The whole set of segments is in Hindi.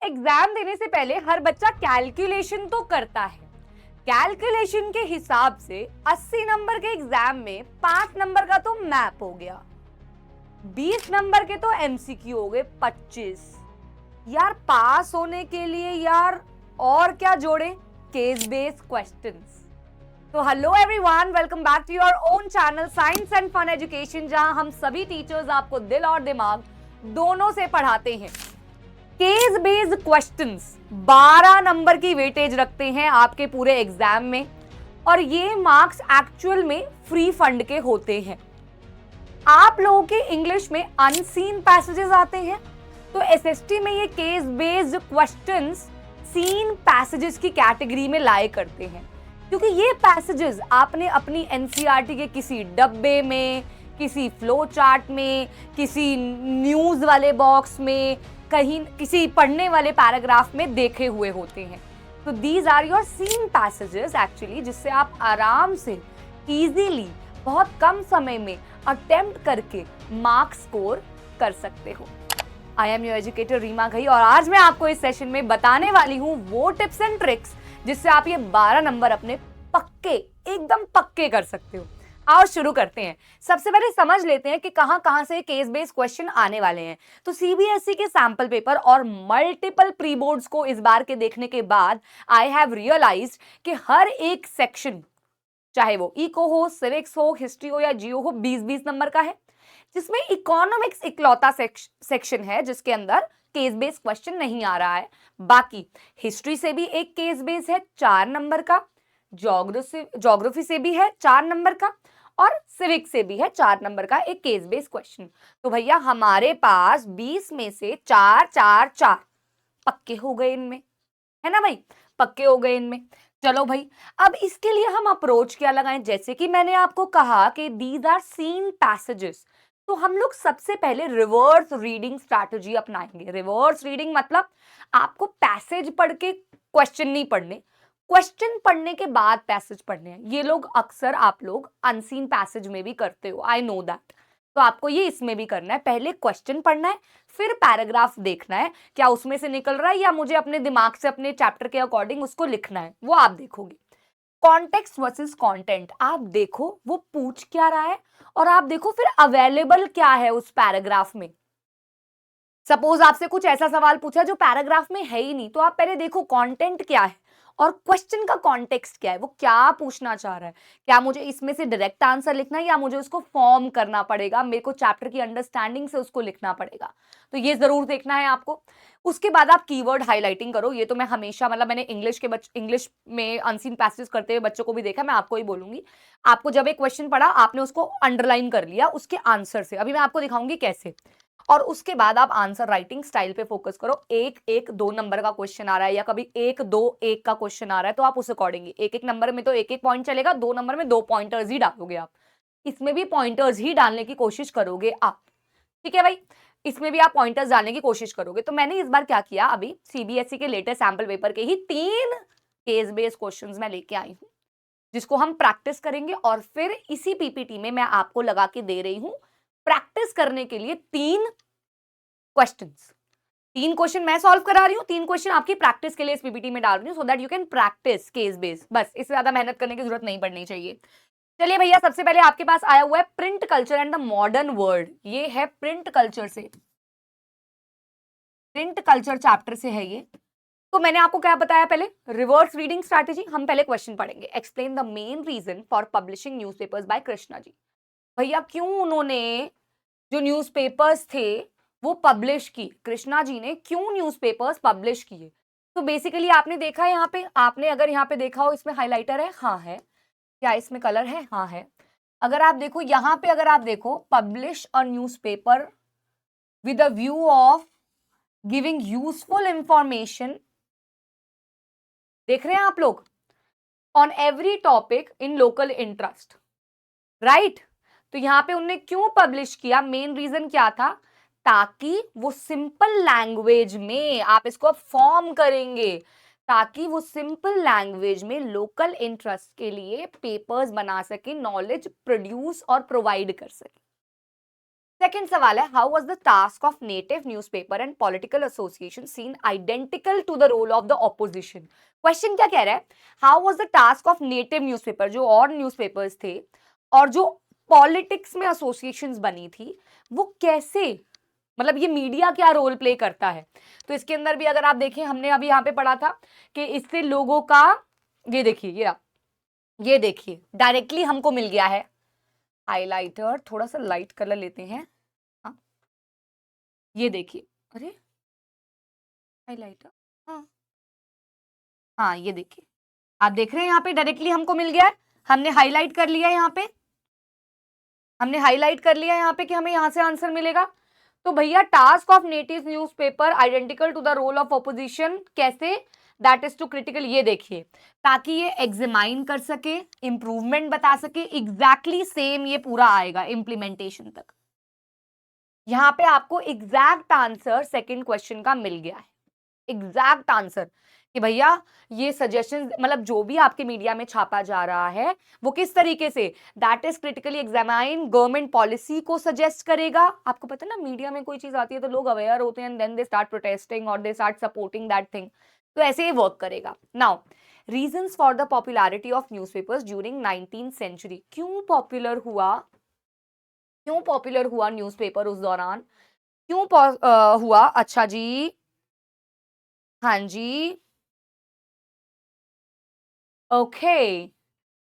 एग्जाम देने से पहले हर बच्चा कैलकुलेशन तो करता है। कैलकुलेशन के हिसाब से 80 नंबर के एग्जाम में 5 नंबर का तो मैप हो गया, 20 नंबर के तो एमसीक्यू हो गए 25। यार पास होने के लिए यार और क्या जोड़े? Case based questions. तो hello everyone, welcome back to your own channel science and fun education, जहां हम सभी टीचर्स आपको दिल और दिमाग दोनों से पढ़ाते हैं। केस बेस्ड क्वेश्चंस 12 नंबर की वेटेज रखते हैं आपके पूरे एग्जाम में, और ये मार्क्स एक्चुअल में फ्री फंड के होते हैं। आप लोगों के इंग्लिश में अनसीन पैसेजेस आते हैं, तो एसएसटी में ये case based questions seen passages की कैटेगरी में लाए करते हैं, क्योंकि ये पैसेजेस आपने अपनी एनसीईआरटी के किसी डब्बे में, किसी फ्लो चार्ट में, किसी न्यूज वाले बॉक्स में, कहीं किसी पढ़ने वाले पैराग्राफ में देखे हुए होते हैं। तो these are your seen passages actually, जिससे आप आराम से इजीली बहुत कम समय में अटेम्प्ट करके मार्क्स स्कोर कर सकते हो। I am your educator Reema Ghai, और आज मैं आपको इस सेशन में बताने वाली हूँ वो टिप्स एंड ट्रिक्स जिससे आप ये 12 नंबर अपने पक्के, एकदम पक्के कर सकते हो। आओ शुरू करते हैं। सबसे पहले समझ लेते हैं कि कहां से केस बेस्ड क्वेश्चन आने वाले हैं। तो सीबीएसई के सैंपल पेपर और मल्टीपल प्री बोर्ड्स को इस बार के देखने के बाद आई हैव रियलाइज्ड कि हर एक सेक्शन, चाहे वो इको हो, सिविक्स हो, हिस्ट्री हो या जियो हो, 20-20 नंबर का है, जिसमें इकोनॉमिक्स इकलौता सेक्शन है जिसके अंदर केस बेस्ड क्वेश्चन नहीं आ रहा है। बाकी हिस्ट्री से भी एक केस बेस्ड है 4 नंबर का, ज्योग्राफी से भी है 4 नंबर का, और सिविक्स से भी है 4 नंबर का एक केस बेस्ड क्वेश्चन। तो भैया हमारे पास 20 में से 4 4 4 पक्के हो गए इनमें, है ना भाई, पक्के हो गए इनमें। चलो भाई, अब इसके लिए हम अप्रोच क्या लगाएं? जैसे कि मैंने आपको कहा कि दीज आर सीन पैसेजेस, तो हम लोग सबसे पहले रिवर्स रीडिंग स्ट्रैटेजी अपनाएंगे। रिवर्स रीडिंग मतलब आपको पैसेज पढ़ के क्वेश्चन नहीं पढ़ने, क्वेश्चन पढ़ने के बाद पैसेज पढ़ने हैं। ये लोग अक्सर आप लोग अनसीन पैसेज में भी करते हो, आई नो दैट। तो आपको ये इसमें भी करना है, पहले क्वेश्चन पढ़ना है, फिर पैराग्राफ देखना है क्या उसमें से निकल रहा है या मुझे अपने दिमाग से अपने चैप्टर के अकॉर्डिंग उसको लिखना है, वो आप देखोगे। कॉन्टेक्स्ट वर्सेस कंटेंट, आप देखो वो पूछ क्या रहा है, और आप देखो फिर अवेलेबल क्या है उस पैराग्राफ में। सपोज आपसे कुछ ऐसा सवाल पूछा जो पैराग्राफ में है ही नहीं, तो आप पहले देखो कंटेंट क्या है और क्वेश्चन का कॉन्टेक्स्ट क्या है, वो क्या पूछना चाह रहा है। क्या मुझे इसमें से डायरेक्ट आंसर लिखना है या मुझे उसको फॉर्म करना पड़ेगा, मेरे को चैप्टर की अंडरस्टैंडिंग से उसको लिखना पड़ेगा, तो ये जरूर देखना है आपको। उसके बाद आप कीवर्ड हाईलाइटिंग करो। ये तो मैं हमेशा, मतलब मैंने इंग्लिश में अनसीन पैसेज करते हुए बच्चों को भी देखा, मैं आपको ही बोलूंगी। आपको जब एक क्वेश्चन पढ़ा, आपने उसको अंडरलाइन कर लिया उसके आंसर से, अभी मैं आपको दिखाऊंगी कैसे। और उसके बाद आप आंसर राइटिंग स्टाइल पे फोकस करो। 1-1-2 नंबर का क्वेश्चन आ रहा है या कभी 1-2-1 का क्वेश्चन आ रहा है, तो आप उस अकॉर्डिंग 1-1 नंबर में तो 1-1 पॉइंट चलेगा, 2 नंबर में 2 पॉइंटर्स ही डालोगे आप। इसमें भी पॉइंटर्स ही डालने की कोशिश करोगे आप, ठीक है भाई, इसमें भी आप पॉइंटर्स डालने की कोशिश करोगे। तो मैंने इस बार क्या किया, अभी सीबीएसई के लेटेस्ट सैंपल पेपर के ही 3 केस बेस्ड क्वेश्चंस मैं लेके आई हूं, जिसको हम प्रैक्टिस करेंगे, और फिर इसी पीपीटी में मैं आपको लगा के दे रही हूं प्रैक्टिस करने के लिए 3 क्वेश्चंस। 3 क्वेश्चन मैं सॉल्व करा रही हूँ, 3 क्वेश्चन आपकी प्रैक्टिस के लिए इस पीपीटी में डाल रही हूँ, so that you can practice case based. बस इससे ज्यादा मेहनत करने की जरूरत नहीं पड़नी चाहिए। चलिए भैया, सबसे पहले आपके पास आया हुआ है print culture and the modern world. ये है प्रिंट कल्चर से, प्रिंट कल्चर चैप्टर से है ये। तो मैंने आपको क्या बताया, पहले रिवर्स रीडिंग स्ट्रैटेजी। हम पहले क्वेश्चन पढ़ेंगे। Explain the main reason for publishing newspapers by Krishna ji. भैया क्यों उन्होंने जो न्यूज़पेपर्स थे वो पब्लिश की, कृष्णा जी ने क्यों न्यूज़पेपर्स पब्लिश किए? तो बेसिकली आपने देखा यहाँ पे, आपने अगर यहाँ पे देखा हो, इसमें हाइलाइटर है, हाँ है, क्या इसमें कलर है, हाँ है। अगर आप देखो यहाँ पे, अगर आप देखो publish a newspaper with a view of giving useful information, देख रहे हैं आप लोग, on every topic in local interest, right. तो यहाँ पे उन्होंने क्यों पब्लिश किया, मेन रीजन क्या था, ताकि वो सिंपल लैंग्वेज में, आप इसको फॉर्म करेंगे, ताकि वो सिंपल लैंग्वेज में लोकल इंटरेस्ट के लिए पेपर्स बना सके, नॉलेज प्रोड्यूस और प्रोवाइड कर सके। सेकंड सवाल है, how was the task of native newspaper and political association seen identical to the role of the opposition. Question क्या कह रहा है, how was the task of native newspaper, जो और न्यूज़पेपर्स थे और जो पॉलिटिक्स में एसोसिएशंस बनी थी, वो कैसे, मतलब ये मीडिया क्या रोल प्ले करता है। तो इसके अंदर भी अगर आप देखें, हमने अभी यहाँ पे पढ़ा था कि इससे लोगों का, ये देखिए, ये देखिए डायरेक्टली हमको मिल गया है हाइलाइटर, थोड़ा सा लाइट कलर लेते हैं। हाँ, ये देखिए, अरे हाइलाइटर, हाँ हाँ, ये देखिए, आप देख रहे हैं यहाँ पे डायरेक्टली हमको मिल गया है, हमने हाईलाइट कर लिया है यहाँ पे, हमने हाईलाइट कर लिया यहाँ पे कि हमें यहाँ से आंसर मिलेगा। तो भैया task of native newspaper identical to the role of opposition, कैसे, दैट इज टू क्रिटिकल, ये देखिए, ताकि ये एग्जामाइन कर सके, इंप्रूवमेंट बता सके, एग्जैक्टली सेम ये पूरा आएगा इम्प्लीमेंटेशन तक। यहाँ पे आपको एग्जैक्ट आंसर सेकंड क्वेश्चन का मिल गया है, एग्जैक्ट आंसर कि भैया ये सजेशन, मतलब जो भी आपके मीडिया में छापा जा रहा है वो किस तरीके से, that is critically examine, government policy को सजेस्ट करेगा। आपको पता है ना, मीडिया में कोई चीज आती है तो लोग अवेयर होते हैं, देन दे स्टार्ट प्रोटेस्टिंग और they start supporting that thing, तो ऐसे ही वर्क करेगा। Now reasons for the popularity of newspapers during 19th century, क्यों पॉपुलर हुआ, क्यों पॉपुलर हुआ न्यूज़पेपर उस दौरान, क्यों हुआ, अच्छा जी, हाँ जी, ओके।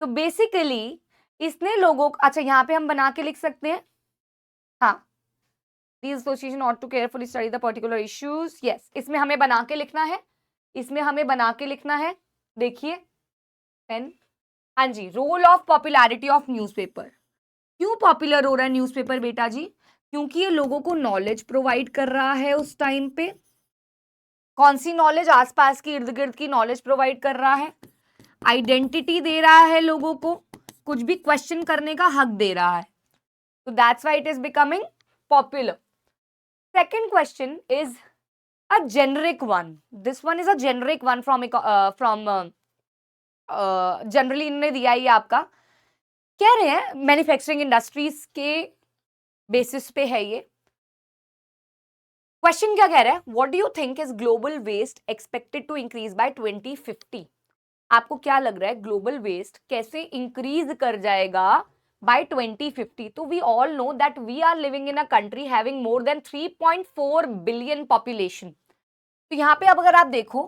तो बेसिकली इसने लोगों को, अच्छा यहाँ पे हम बना के लिख सकते हैं, हाँ, these association ought to carefully study the particular issues, yes, इसमें हमें बना के लिखना है, इसमें हमें बना के लिखना है, देखिए पेन, हाँ जी, role of popularity of newspaper, क्यों पॉपुलर हो रहा है न्यूज़पेपर बेटा जी, क्योंकि ये लोगों को नॉलेज प्रोवाइड कर रहा है उस टाइम पे। कौन सी नॉलेज, आसपास की इर्द गिर्द की नॉलेज प्रोवाइड कर रहा है, आइडेंटिटी दे रहा है लोगों को, कुछ भी क्वेश्चन करने का हक दे रहा है, तो that's why it is becoming popular. Second question is a generic one, this one is a generic one from generally इन्होंने दिया ही आपका, कह रहे हैं मैन्युफैक्चरिंग इंडस्ट्रीज के बेसिस पे है ये। क्वेश्चन क्या कह रहा है, what do you think is global waste expected to increase by 2050, आपको क्या लग रहा है ग्लोबल वेस्ट कैसे इंक्रीज कर जाएगा बाय 2050। तो we all know that we are living in a country having more than 3.4 billion population. तो यहाँ पे अब अगर आप देखो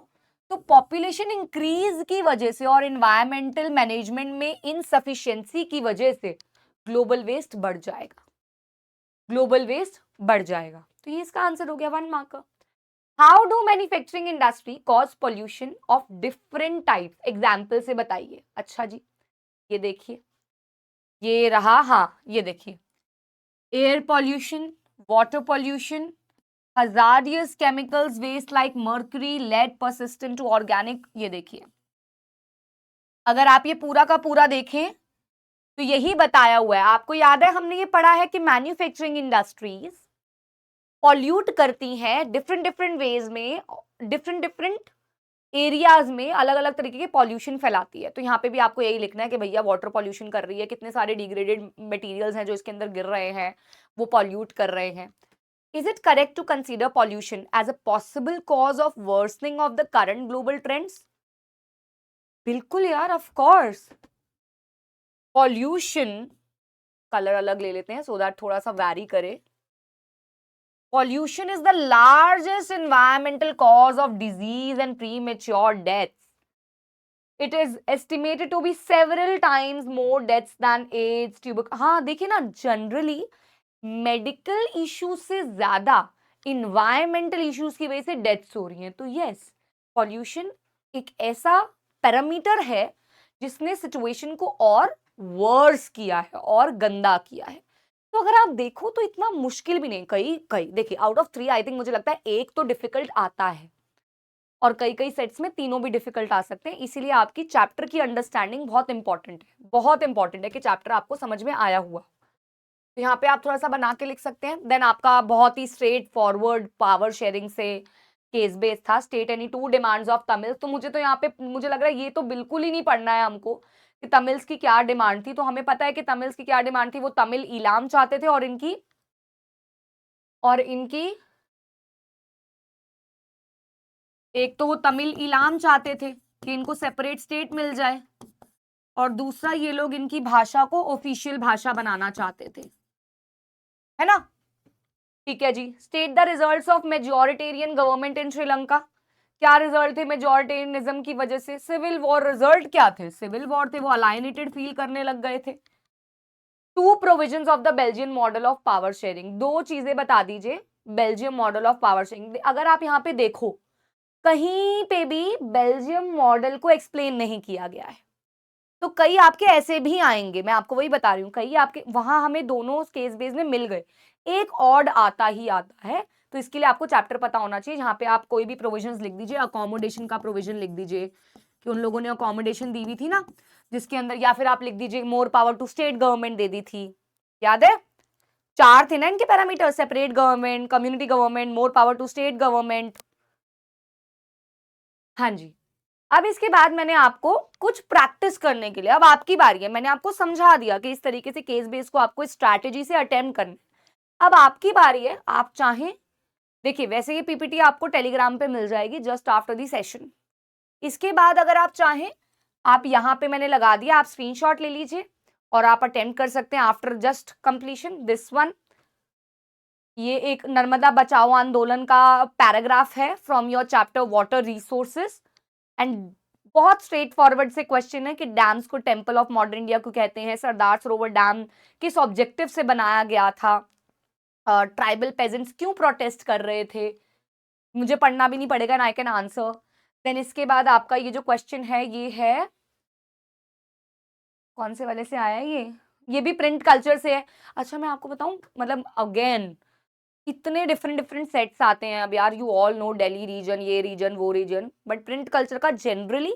तो पॉपुलेशन इंक्रीज की वजह से और इन्वायरमेंटल मैनेजमेंट में इनसफिशिएंसी की वजह से ग्लोबल वेस्ट बढ़ जाएगा, ग्लोबल वेस्ट बढ़ जाएगा। तो ये इसका आंसर हो गया 1 मार्क का। How do manufacturing industry cause pollution of different type, example से बताइए। अच्छा जी, ये देखिए, ये रहा, हाँ ये देखिए, air pollution, water pollution, hazardous chemicals waste like mercury, lead persistent to organic, ये देखिए, अगर आप ये पूरा का पूरा देखें तो यही बताया हुआ है। आपको याद है हमने ये पढ़ा है कि मैन्युफैक्चरिंग इंडस्ट्रीज पॉल्यूट करती हैं डिफरेंट डिफरेंट वेज में, डिफरेंट डिफरेंट एरियाज में अलग अलग तरीके के पॉल्यूशन फैलाती है। तो यहाँ पे भी आपको यही लिखना है कि भैया वाटर पॉल्यूशन कर रही है, कितने सारे डिग्रेडेड मटेरियल्स हैं जो इसके अंदर गिर रहे हैं, वो पॉल्यूट कर रहे हैं। Is it correct to consider pollution as a possible cause of worsening of the current global trends? बिल्कुल यार, ऑफ कोर्स। पॉल्यूशन, कलर अलग ले लेते हैं सो दैट थोड़ा सा वैरी करे। Pollution is the largest environmental cause of disease and premature deaths. It is estimated to be several times more deaths than AIDS, tuberculosis. हाँ देखिए ना, जनरली मेडिकल इश्यूज से ज्यादा इन्वायरमेंटल इश्यूज की वजह से डेथ्स हो रही हैं। तो यस, पॉल्यूशन एक ऐसा पैरामीटर है जिसने सिचुएशन को और वर्स किया है और गंदा किया है। तो अगर आप देखो तो इतना मुश्किल भी नहीं, कई कई देखिए आउट ऑफ 3 आई थिंक मुझे लगता है एक तो डिफिकल्ट आता है और कई कई सेट्स में तीनों भी डिफिकल्ट आ सकते हैं। इसीलिए आपकी चैप्टर की अंडरस्टैंडिंग बहुत इंपॉर्टेंट है, बहुत इंपॉर्टेंट है कि चैप्टर आपको समझ में आया हुआ। तो यहाँ पे आप थोड़ा सा बना के लिख सकते हैं। देन आपका बहुत ही स्ट्रेट फॉरवर्ड पावर शेयरिंग से केस बेस था, state any 2 demands of Tamil. तो मुझे तो यहाँ पे मुझे लग रहा है ये तो बिल्कुल ही नहीं पढ़ना है हमको कि तमिल्स की क्या डिमांड थी। तो हमें पता है कि तमिल्स की क्या डिमांड थी, वो तमिल इलाम चाहते थे और इनकी और इनकी एक तो वो तमिल इलाम चाहते थे कि इनको सेपरेट स्टेट मिल जाए, और दूसरा ये लोग इनकी भाषा को ऑफिशियल भाषा बनाना चाहते थे, है ना। ठीक है जी। State the results of majoritarian government in Sri Lanka. क्या रिजल्ट थे मेजोरिटेरियनिज्म की वजह से? Civil war. रिजल्ट क्या थे? सिविल वॉर थे, वो अलाइनेटेड फील करने लग गए थे। Two provisions of the Belgian model of power sharing. दो चीजें बता दीजिए Belgium model of power sharing. अगर आप यहाँ पे देखो, कहीं पे भी बेल्जियम मॉडल को एक्सप्लेन नहीं किया गया है, तो कई आपके ऐसे भी आएंगे, मैं आपको वही बता रही हूँ, कई आपके वहां हमें दोनों केस बेस में मिल गए, एक ऑड आता ही आता है। तो इसके लिए आपको चैप्टर पता होना चाहिए, जहां पे आप कोई भी प्रोविजंस लिख दीजिए, अकोमोडेशन का प्रोविजन लिख दीजिए कि उन लोगों ने अकोमोडेशन दी हुई थी ना, जिसके अंदर, या फिर आप लिख दीजिए more power to state government दे दी थी, याद है? चार थे ना इनके parameter, separate government, community government, more power to state government. हाँ जी। अब इसके बाद मैंने आपको कुछ प्रैक्टिस करने के लिए, अब आपकी बारी है, मैंने आपको समझा दिया कि इस तरीके से केस बेस को आपको स्ट्रैटेजी से अटेम्प्ट करना। अब आपकी बारी है, आप चाहें, देखिए वैसे ये पीपीटी आपको टेलीग्राम पे मिल जाएगी जस्ट आफ्टर दी सेशन। इसके बाद अगर आप चाहें, आप यहाँ पे मैंने लगा दिया, आप स्क्रीनशॉट ले लीजिए और आप अटेम्प्ट कर सकते हैं after just completion this one. ये एक नर्मदा बचाओ आंदोलन का पैराग्राफ है from your chapter water resources, and बहुत स्ट्रेट फॉरवर्ड से क्वेश्चन है कि डैम्स को टेम्पल ऑफ मॉडर्न इंडिया को कहते हैं, सरदार सरोवर डैम किस ऑब्जेक्टिव से बनाया गया था, ट्राइबल पेजेंट्स क्यों प्रोटेस्ट कर रहे थे, मुझे पढ़ना भी नहीं पड़ेगा ना, आई कैन आंसर। देन इसके बाद आपका ये जो क्वेश्चन है, ये है कौन से वाले से आया है ये भी प्रिंट कल्चर से है। अच्छा मैं आपको बताऊं, मतलब अगेन इतने डिफरेंट डिफरेंट सेट्स आते हैं अब यार, you all know Delhi region, ये रीजन वो रीजन, बट प्रिंट कल्चर का जनरली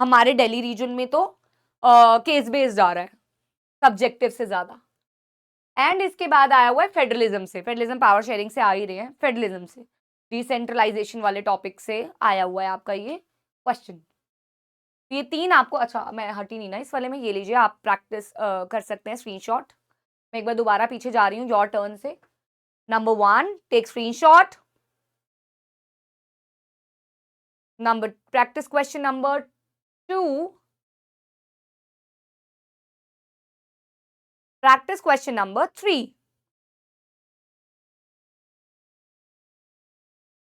हमारे दिल्ली रीजन में तो केस बेस्ड आ रहा है सब्जेक्टिव से ज्यादा। एंड इसके बाद आया हुआ है फेडरलिज्म से, फेडरलिज्म पावर शेयरिंग से आ ही रहे हैं, फेडरलिज्म से, डिसेंट्रलाइजेशन वाले टॉपिक से आया हुआ है आपका ये क्वेश्चन। ये तीन आपको, अच्छा मैं हटी नहीं ना इस वाले में, ये लीजिए आप प्रैक्टिस कर सकते हैं स्क्रीनशॉट। मैं एक बार दोबारा पीछे जा रही हूँ योर टर्न से। Number 1 take screenshot, number practice question number 2, practice question number 3.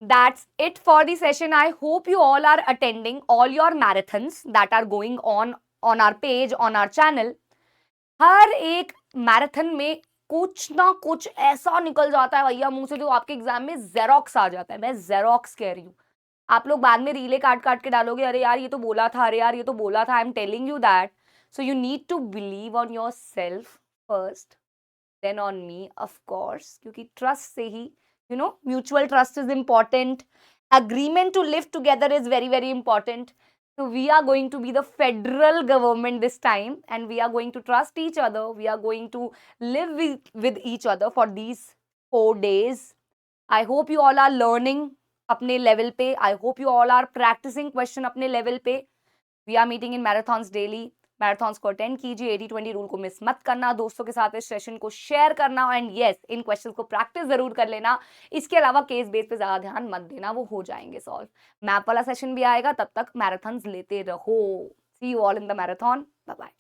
That's it for the session. I hope you all are attending all your marathons that are going on our page, on our channel. हर एक मैराथन में कुछ ना कुछ ऐसा निकल जाता है भैया मुंह से जो आपके एग्जाम में जेरोक्स आ जाता है। मैं जेरोक्स कह रही हूँ, आप लोग बाद में रीले काट काट के डालोगे, अरे यार ये तो बोला था, अरे यार ये तो बोला था। I am telling you that, so you need to believe on your self first, then on me of course, क्योंकि ट्रस्ट से ही, you know, mutual trust is important, agreement to live together is very very important. So we are going to be the federal government this time, and we are going to trust each other, we are going to live with each other for these 4 days. I hope you all are learning अपने लेवल पे, I hope you all are practicing question अपने लेवल पे. We are meeting in marathons daily. Marathons को अटेंड कीजिए, 80-20 रूल को मिस मत करना, दोस्तों के साथ इस सेशन को शेयर करना, एंड यस इन क्वेश्चंस को प्रैक्टिस जरूर कर लेना। इसके अलावा केस बेस पे ज्यादा ध्यान मत देना, वो हो जाएंगे सॉल्व। मैप वाला सेशन भी आएगा, तब तक मैराथन्स लेते रहो। See you all in the marathon, bye bye.